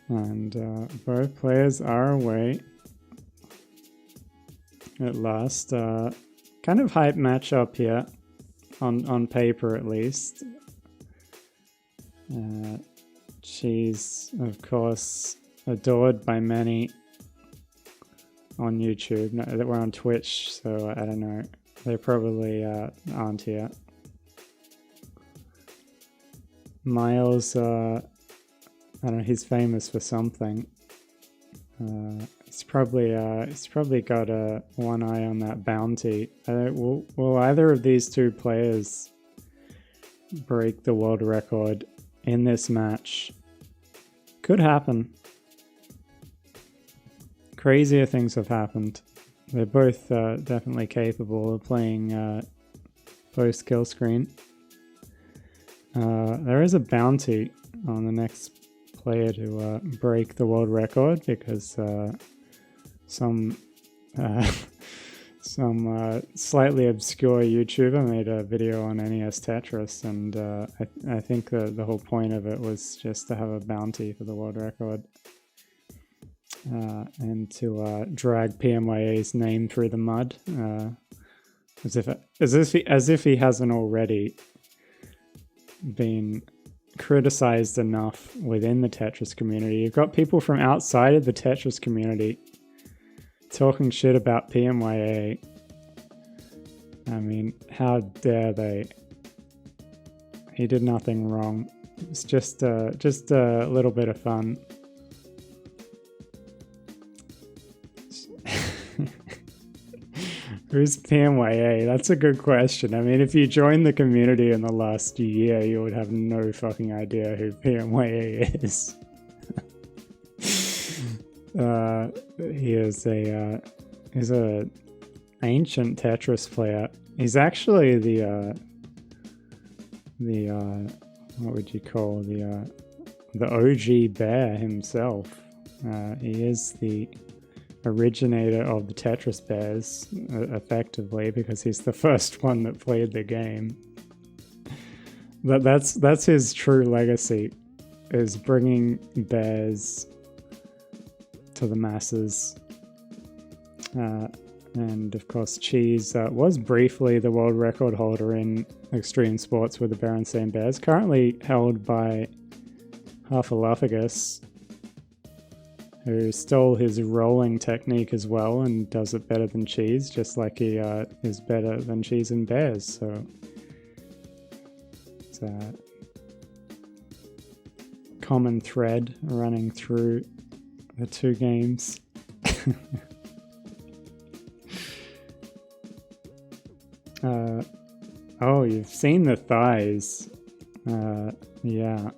And both players are away at last. Kind of hype matchup here, on paper at least. Cheez, of course, adored by many on YouTube. No, that we're on Twitch, so I don't know. They probably aren't here. Myles, I don't know. He's famous for something. He's probably got one eye on that bounty. Will either of these two players break the world record in this match? Could happen. Crazier things have happened. They're both definitely capable of playing post kill screen. There is a bounty on the next player to break the world record because some slightly obscure YouTuber made a video on NES Tetris, and I think the whole point of it was just to have a bounty for the world record and to drag PMYA's name through the mud, as if he hasn't already been criticized enough within the Tetris community. You've got people from outside of the Tetris community talking shit about PMYA. I mean, how dare they? He did nothing wrong. It's just a little bit of fun. Who's PMYA? That's a good question. I mean, if you joined the community in the last year, you would have no fucking idea who PMYA is. He's a ancient Tetris player. He's actually the what would you call the OG bear himself. He is the originator of the Tetris bears, effectively, because he's the first one that played the game. But that's his true legacy, is bringing bears to the masses. And of course, Cheez was briefly the world record holder in extreme sports with the Berenstain Bears, currently held by Huffaluffagus, who stole his rolling technique as well and does it better than Cheez, just like he is better than Cheez and Bears. So it's a common thread running through the two games. Oh, you've seen the thighs. Yeah.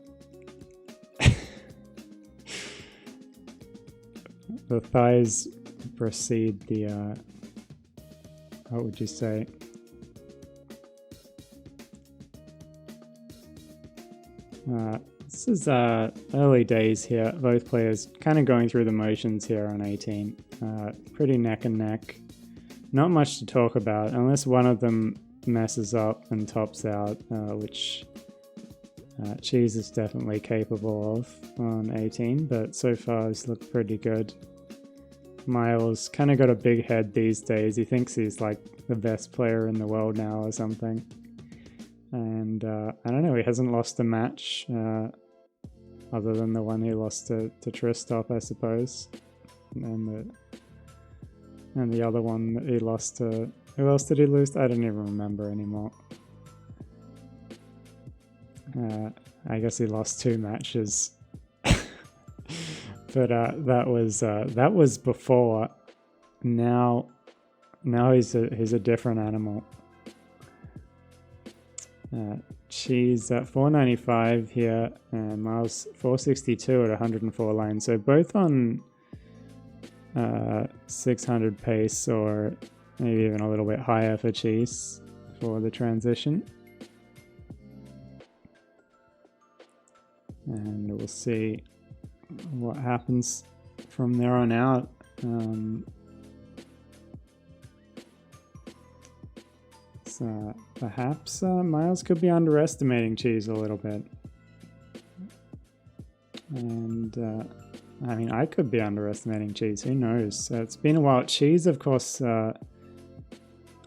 The thighs precede the, what would you say? This is early days here. Both players kind of going through the motions here on 18. Pretty neck and neck. Not much to talk about unless one of them messes up and tops out, which Cheez is definitely capable of on 18, but so far it's looked pretty good. Myles kind of got a big head these days. He thinks he's like the best player in the world now or something. And I don't know, he hasn't lost a match other than the one he lost to Tristop, I suppose. And the other one that he lost to... Who else did he lose to? I don't even remember anymore. I guess he lost 2 matches. But that was before. Now he's a different animal. Cheez at 495 here, and Myles 462 at 104 lines. So both on 600 pace, or maybe even a little bit higher for Cheez for the transition. And we'll see what happens from there on out. So perhaps Myles could be underestimating Cheez a little bit. And I mean, I could be underestimating Cheez. Who knows? It's been a while. Cheez, of course,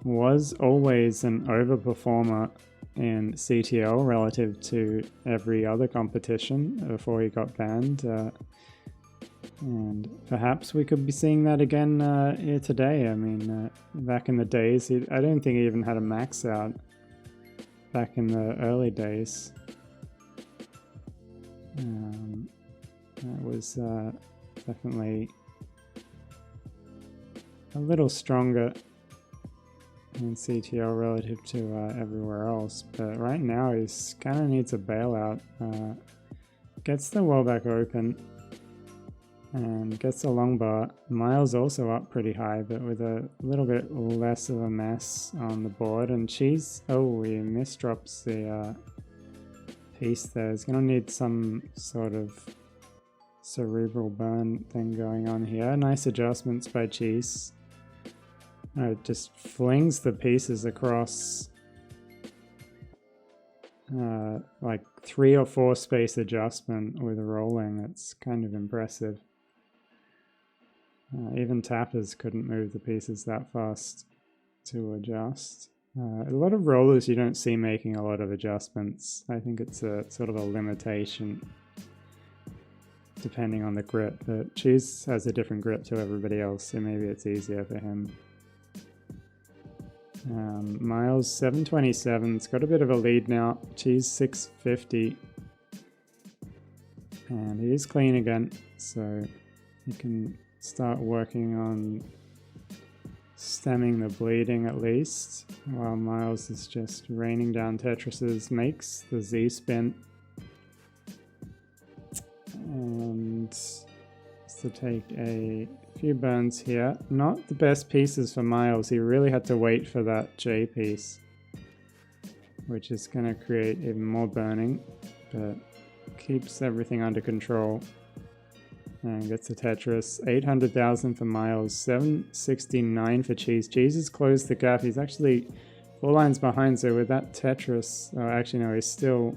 was always an overperformer in CTL relative to every other competition before he got banned. And perhaps we could be seeing that again here today. I mean, back in the days, I don't think he even had a max out back in the early days. That was definitely a little stronger in CTL relative to everywhere else, but right now he's kind of needs a bailout. Gets the wall back open and gets a long bar. Myles also up pretty high, but with a little bit less of a mess on the board. And Cheez, oh, he misdrops the piece there. He's gonna need some sort of cerebral burn thing going on here. Nice adjustments by Cheez. It just flings the pieces across like 3 or 4 space adjustment with rolling. It's kind of impressive. Even tappers couldn't move the pieces that fast to adjust. A lot of rollers you don't see making a lot of adjustments. I think it's a sort of a limitation depending on the grip, but Cheez has a different grip to everybody else, so maybe it's easier for him. Myles 727, it's got a bit of a lead now. Cheez 650, and he is clean again, so he can start working on stemming the bleeding at least, while Myles is just raining down Tetrises, makes the Z spin, and to take a few burns here. Not the best pieces for Myles. He really had to wait for that J piece, which is going to create even more burning, but keeps everything under control. And gets a Tetris. 800,000 for Myles, 769 for Cheez. Cheez has closed the gap. He's actually 4 lines behind, so with that Tetris, oh, actually no, he's still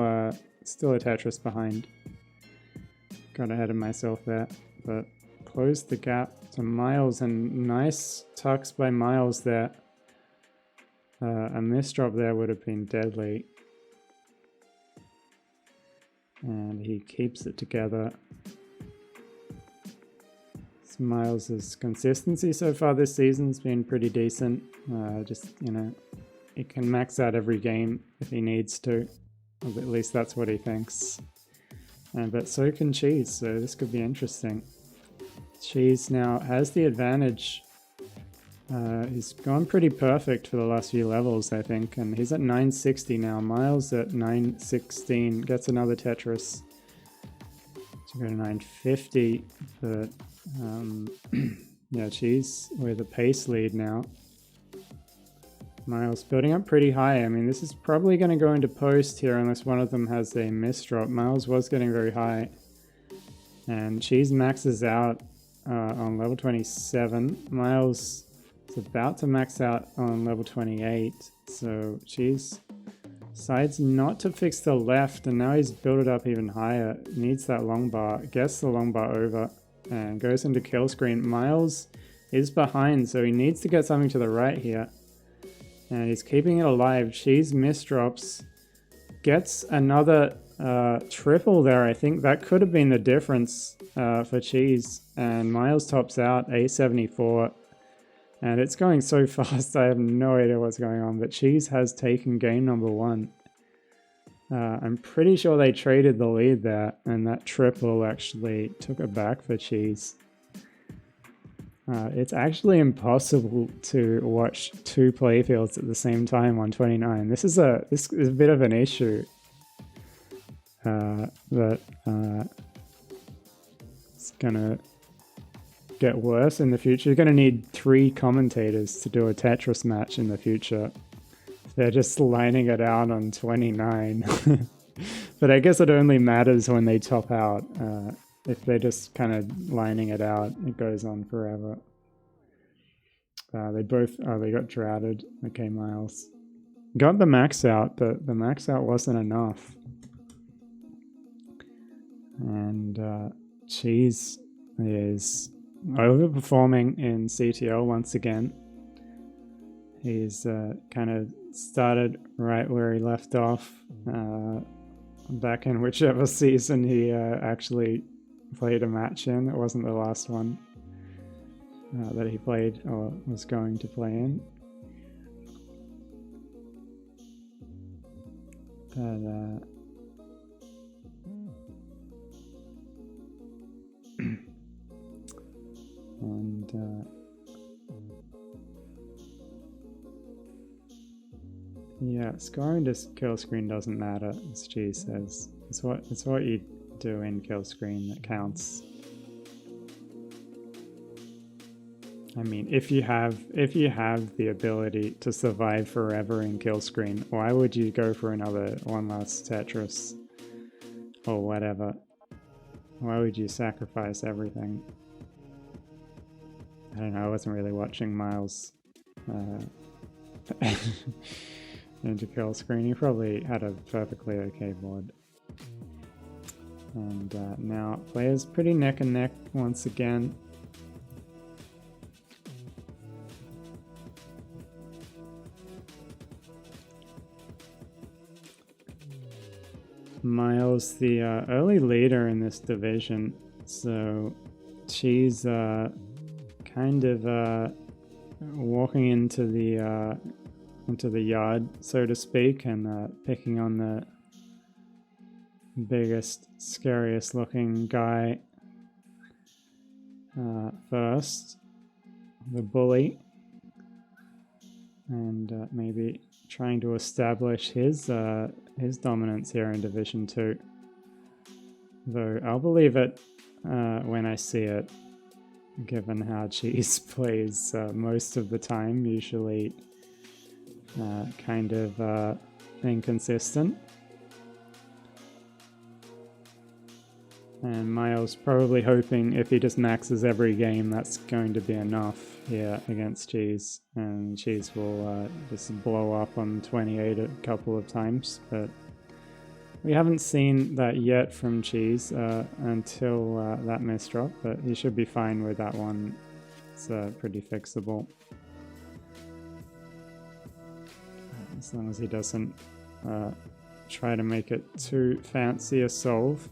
a Tetris behind. Got ahead of myself there, but closed the gap to Myles, and nice tucks by Myles there. A misdrop there would have been deadly. And he keeps it together. Myles' consistency so far this season's been pretty decent. Just, you know, he can max out every game if he needs to. Or at least that's what he thinks. But so can Cheez, so this could be interesting. Cheez now has the advantage. He's gone pretty perfect for the last few levels, I think, and he's at 960 now. Myles at 916, gets another Tetris to go to 950, but yeah, Cheez with a pace lead now. Myles building up pretty high. I mean, this is probably going to go into post here unless one of them has a misdrop. Myles was getting very high, and Cheez maxes out on level 27. Myles is about to max out on level 28, so Cheez decides not to fix the left, and now he's built it up even higher. Needs that long bar, gets the long bar over, and goes into kill screen. Myles is behind, so he needs to get something to the right here. And he's keeping it alive. Cheez misdrops. Gets another triple there. I think that could have been the difference for Cheez. And Myles tops out, 874. And it's going so fast, I have no idea what's going on. But Cheez has taken game number 1. I'm pretty sure they traded the lead there, and that triple actually took it back for Cheez. It's actually impossible to watch 2 playfields at the same time on 29. This is a bit of an issue. But it's gonna get worse in the future. You're gonna need 3 commentators to do a Tetris match in the future. They're just lining it out on 29. But I guess it only matters when they top out. If they're just kind of lining it out, it goes on forever. They got droughted. Okay, Myles got the max out, but the max out wasn't enough. And Cheez is overperforming in CTL once again. He's kind of started right where he left off back in whichever season he actually played a match in. It wasn't the last one that he played or was going to play in. But and yeah, scoring to kill screen doesn't matter, as Cheez says. It's what you do in kill screen that counts. I mean, if you have the ability to survive forever in kill screen, why would you go for another one last Tetris or whatever? Why would you sacrifice everything? I don't know, I wasn't really watching Myles into kill screen. He probably had a perfectly okay board. And now players pretty neck and neck once again. Myles, the early leader in this division, so she's kind of walking into the yard, so to speak, and picking on the biggest, scariest looking guy first, the bully, and maybe trying to establish his dominance here in Division 2. Though I'll believe it when I see it, given how Cheez plays most of the time, usually kind of inconsistent. And Myles probably hoping if he just maxes every game, that's going to be enough here against Cheez. And Cheez will just blow up on 28 a couple of times. But we haven't seen that yet from Cheez until that misdrop. But he should be fine with that one. It's pretty fixable. As long as he doesn't try to make it too fancy a solve.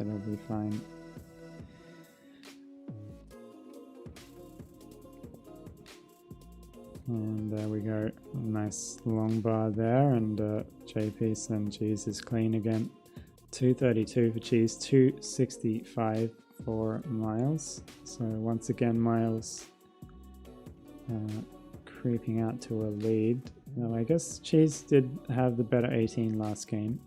It'll be fine. And there we go. Nice long bar there, and J-piece and Cheez is clean again. 232 for Cheez, 265 for Myles. So once again, Myles creeping out to a lead. Though I guess Cheez did have the better 18 last game.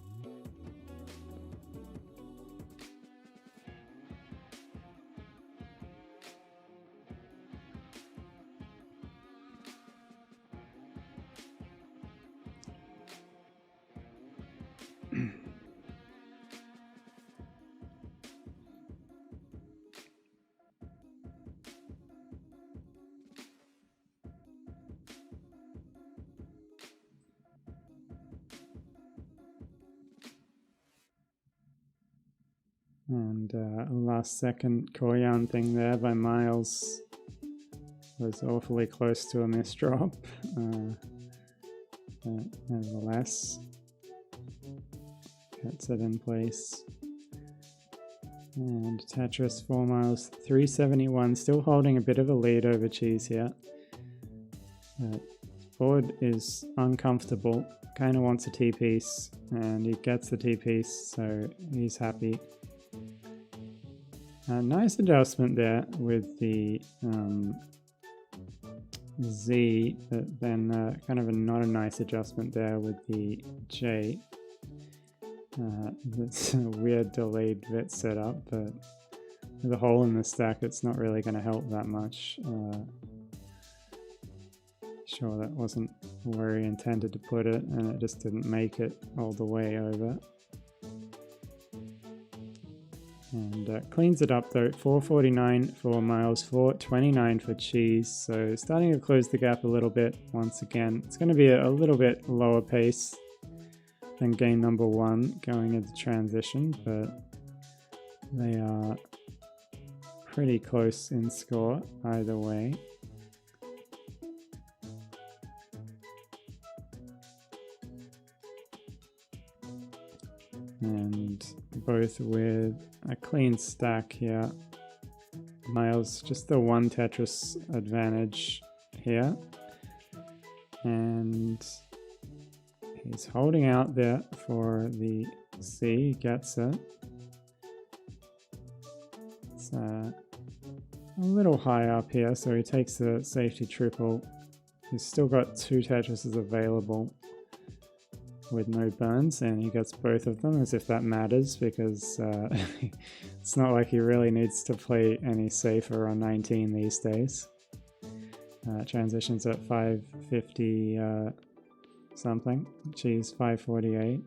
And last second Korean thing there by Myles was awfully close to a misdrop, but nevertheless gets it in place. And Tetris for Myles, 371, still holding a bit of a lead over Cheez here. Board is uncomfortable, kind of wants a T-piece, and he gets the T-piece, so he's happy. Nice adjustment there with the Z, but then kind of not a nice adjustment there with the J. That's a weird delayed bit setup, but with a hole in the stack, it's not really going to help that much. Sure, that wasn't where he intended to put it, and it just didn't make it all the way over. And cleans it up though, 449 for Myles, 429 for Cheez. So starting to close the gap a little bit once again. It's going to be a little bit lower pace than game number 1 going into transition, but they are pretty close in score either way. And both with a clean stack here. Myles just the 1 Tetris advantage here. And he's holding out there for the C, gets it. It's a little high up here, so he takes the safety triple. He's still got 2 Tetrises available with no burns, and he gets both of them, as if that matters, because it's not like he really needs to play any safer on 19 these days. Transitions at 550 something. Cheez 548.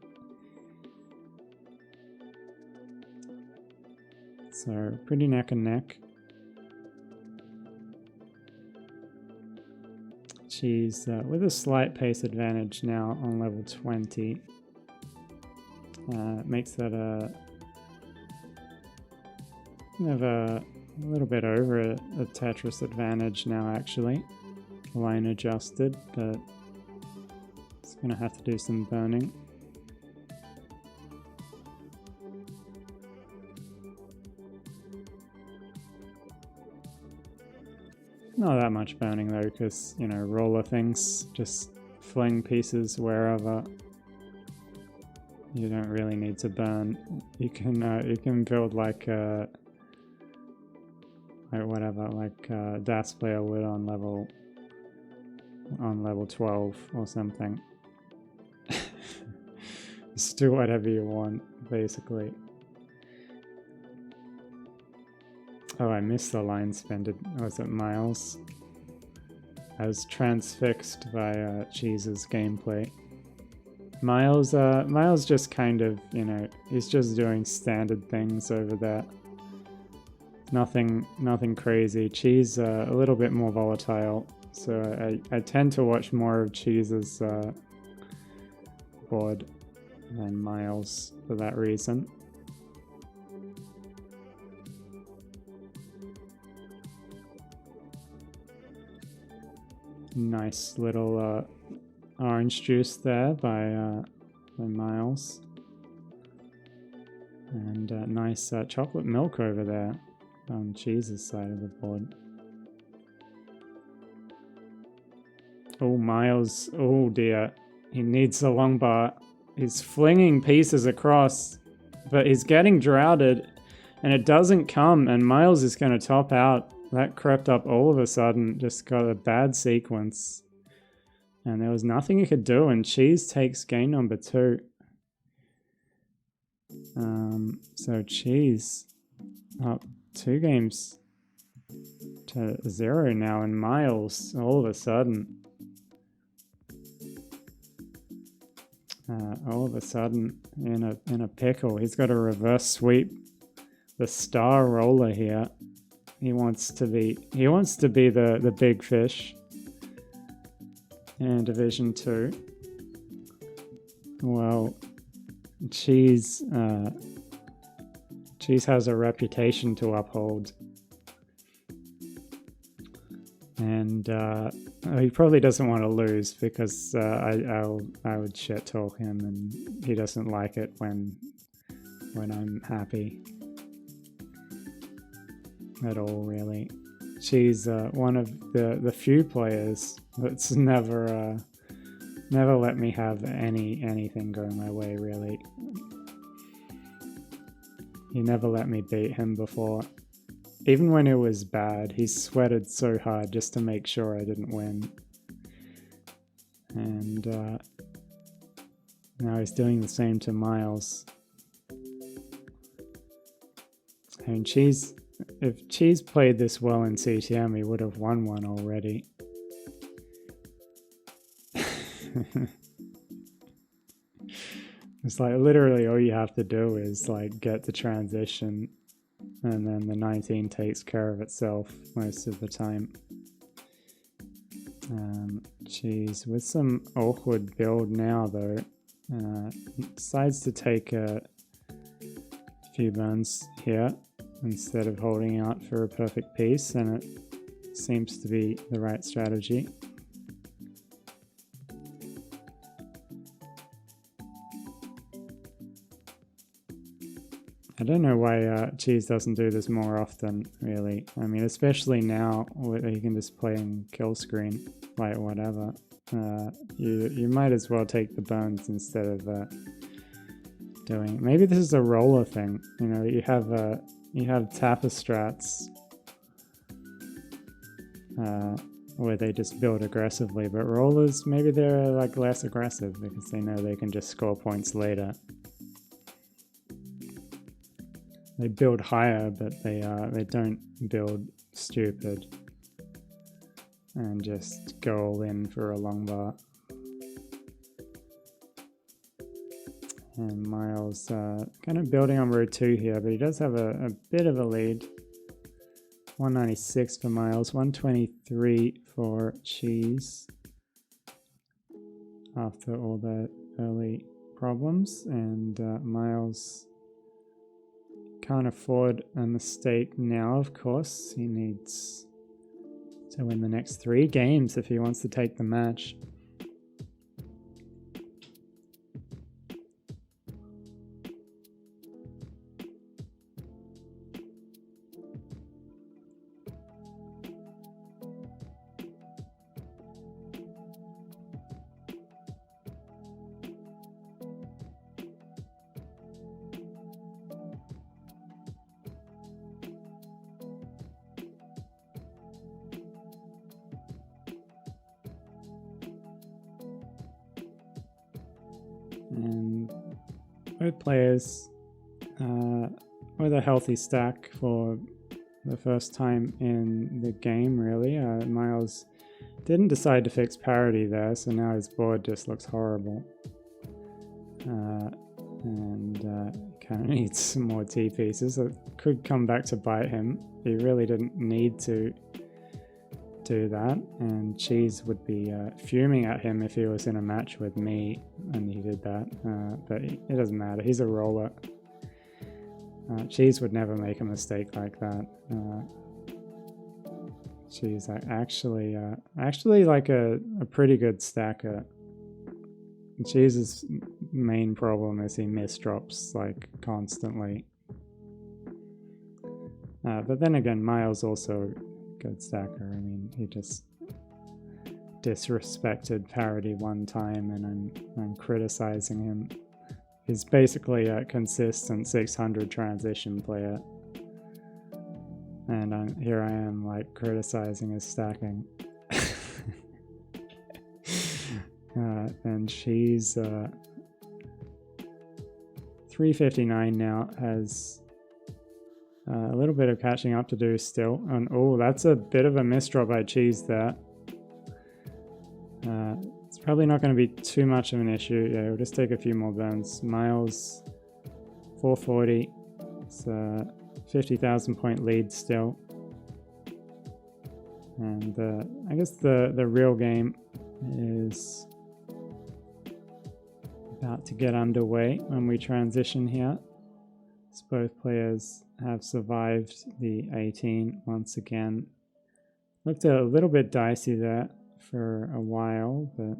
So pretty neck and neck. Cheez with a slight pace advantage now on level 20. Makes that a little bit over a Tetris advantage now, actually. Line adjusted, but it's going to have to do some burning. Not that much burning though, because, you know, roller things just fling pieces wherever. You don't really need to burn. You can build like whatever, like Das player would on level 12 or something. Just do whatever you want, basically. Oh, I missed the line spin. Was it Myles? I was transfixed by Cheez's gameplay. Myles just kind of, you know, he's just doing standard things over there. Nothing crazy. Cheez a little bit more volatile, so I tend to watch more of Cheez's board than Myles for that reason. Nice little orange juice there by Myles. And nice chocolate milk over there on Cheez's side of the board. Oh, Myles. Oh dear. He needs a long bar. He's flinging pieces across, but he's getting droughted, and it doesn't come, and Myles is going to top out. That crept up all of a sudden, just got a bad sequence. And there was nothing he could do, and Cheez takes game number 2. So Cheez up 2 games to 0 now, and Myles all of a sudden. In a pickle. He's got a reverse sweep the star roller here. He wants to be the big fish in Division 2. Well, Cheez has a reputation to uphold. And he probably doesn't want to lose, because I would shit talk him, and he doesn't like it when I'm happy at all, really. She's one of the few players that's never let me have anything go my way, really. He never let me beat him before. Even when it was bad, he sweated so hard just to make sure I didn't win. And now he's doing the same to Myles. And if Cheez played this well in CTM, he would have won one already. It's like literally all you have to do is like get the transition, and then the 19 takes care of itself most of the time. Cheez with some awkward build now though. Decides to take a few burns here instead of holding out for a perfect piece, and it seems to be the right strategy. I don't know why Cheez doesn't do this more often, really. I mean, especially now where you can just play in kill screen, like whatever. You might as well take the burns instead of doing. Maybe this is a roller thing. You know, you have tapper strats where they just build aggressively, but rollers, maybe they're like less aggressive because they know they can just score points later. They build higher, but they don't build stupid and just go all in for a long bar. And Myles kind of building on row 2 here, but he does have a bit of a lead. 196 for Myles, 123 for Cheez after all the early problems, and Myles can't afford a mistake now, of course. He needs to win the next 3 games if he wants to take the match. And both players with a healthy stack for the first time in the game, really. Myles didn't decide to fix parity there, so now his board just looks horrible. And kind of needs some more T pieces. It could come back to bite him. He really didn't need to do that, and Cheez would be fuming at him if he was in a match with me and he did that, but it doesn't matter. He's a roller. Cheez would never make a mistake like that. Cheez actually like a pretty good stacker. Cheez's main problem is he misdrops like constantly, but then again, Myles also good stacker. I mean, he just disrespected parity one time, and I'm criticizing him. He's basically a consistent 600 transition player, and here I am like criticizing his stacking. And Cheez 359 now, has a little bit of catching up to do still. And oh, that's a bit of a misdraw by Cheez there. It's probably not going to be too much of an issue. Yeah, we'll just take a few more burns. Myles 440. It's a 50,000 point lead still. And I guess the real game is about to get underway when we transition here. So both players have survived the 18 once again. Looked a little bit dicey there for a while, but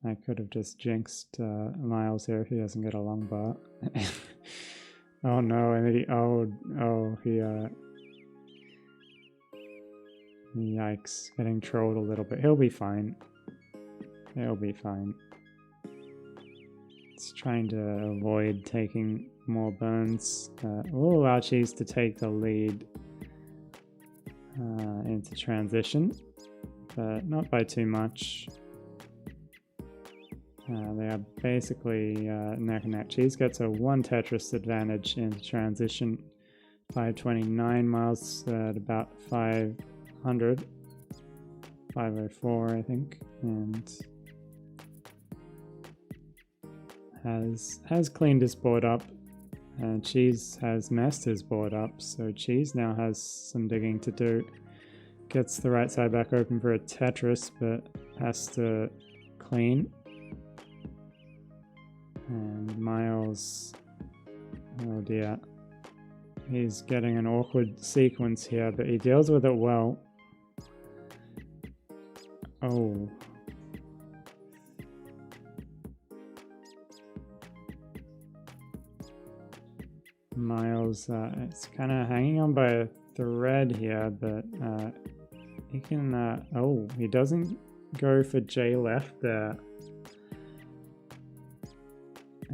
I could have just jinxed Myles here if he doesn't get a long bar. Oh no, and then yikes, getting trolled a little bit. He'll be fine. He'll be fine. It's trying to avoid taking more burns. We'll allow Cheez to take the lead into transition, but not by too much. They are basically neck and neck. Cheez gets a 1 Tetris advantage into transition. 529, Myles at about 500. 504, I think, and has cleaned his board up, and Cheez has messed his board up, so Cheez now has some digging to do. Gets the right side back open for a Tetris, but has to clean. And Myles, oh dear. He's getting an awkward sequence here, but he deals with it well. Oh. Myles, it's kind of hanging on by a thread here, but he can, oh, he doesn't go for J left there.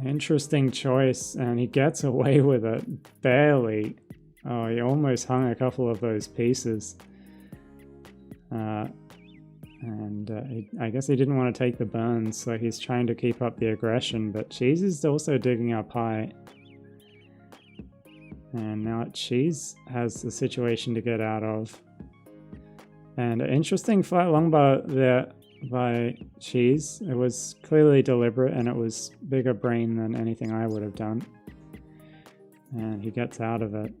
Interesting choice, and he gets away with it, barely. Oh, he almost hung a couple of those pieces. I guess he didn't want to take the burns, so he's trying to keep up the aggression, but Cheez is also digging up high. And now Cheez has the situation to get out of. And an interesting flat long bar there by Cheez. It was clearly deliberate, and it was bigger brain than anything I would have done. And he gets out of it.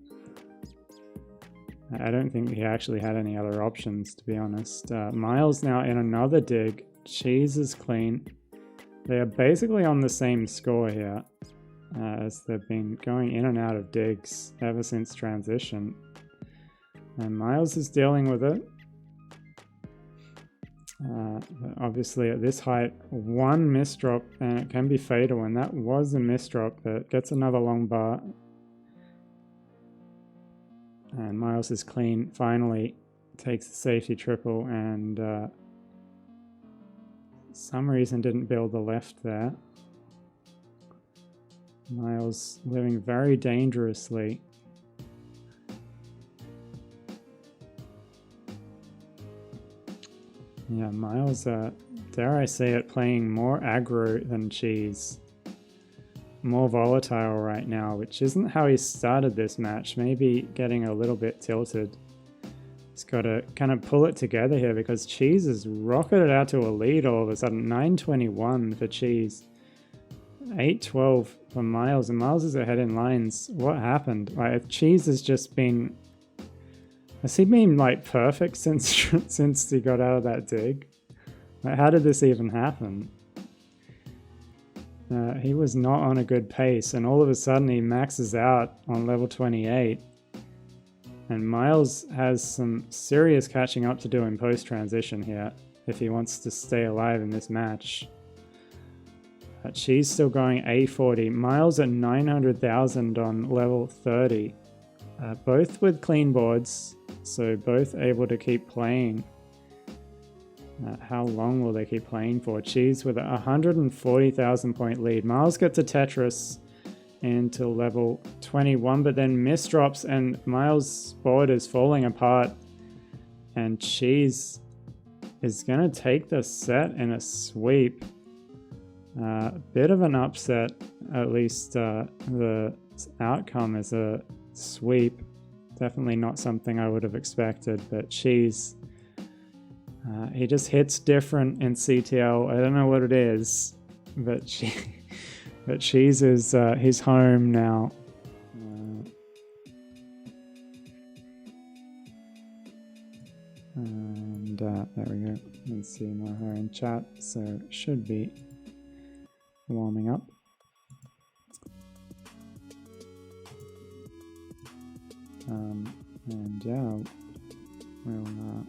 I don't think he actually had any other options, to be honest. Myles now in another dig. Cheez is clean. They are basically on the same score here, as they've been going in and out of digs ever since transition. And Myles is dealing with it. Obviously at this height, one misdrop and it can be fatal, and that was a misdrop, but gets another long bar. And Myles is clean, finally takes the safety triple, and some reason didn't build the left there. Myles living very dangerously. Yeah, Myles, dare I say it, playing more aggro than Cheez. More volatile right now, which isn't how he started this match. Maybe getting a little bit tilted. He's got to kind of pull it together here, because Cheez has rocketed out to a lead all of a sudden. 9-21 for Cheez. 8-12 for Myles, and Myles is ahead in lines. What happened? Like, Cheez has just been... Has he been like perfect since he got out of that dig? Like, how did this even happen? He was not on a good pace, and all of a sudden he maxes out on level 28. And Myles has some serious catching up to do in post-transition here, if he wants to stay alive in this match. Cheez still going A40. Myles at 900,000 on level 30. Both with clean boards, so both able to keep playing. How long will they keep playing for? Cheez with a 140,000 point lead. Myles gets a Tetris into level 21, but then misdrops, and Myles' board is falling apart. And Cheez is going to take the set in a sweep. Bit of an upset, at least the outcome is a sweep. Definitely not something I would have expected, but Cheez, he just hits different in CTL. I don't know what it is, but Cheez is he's home now. And there we go. Let's see more her in chat, so should be warming up. And yeah, we'll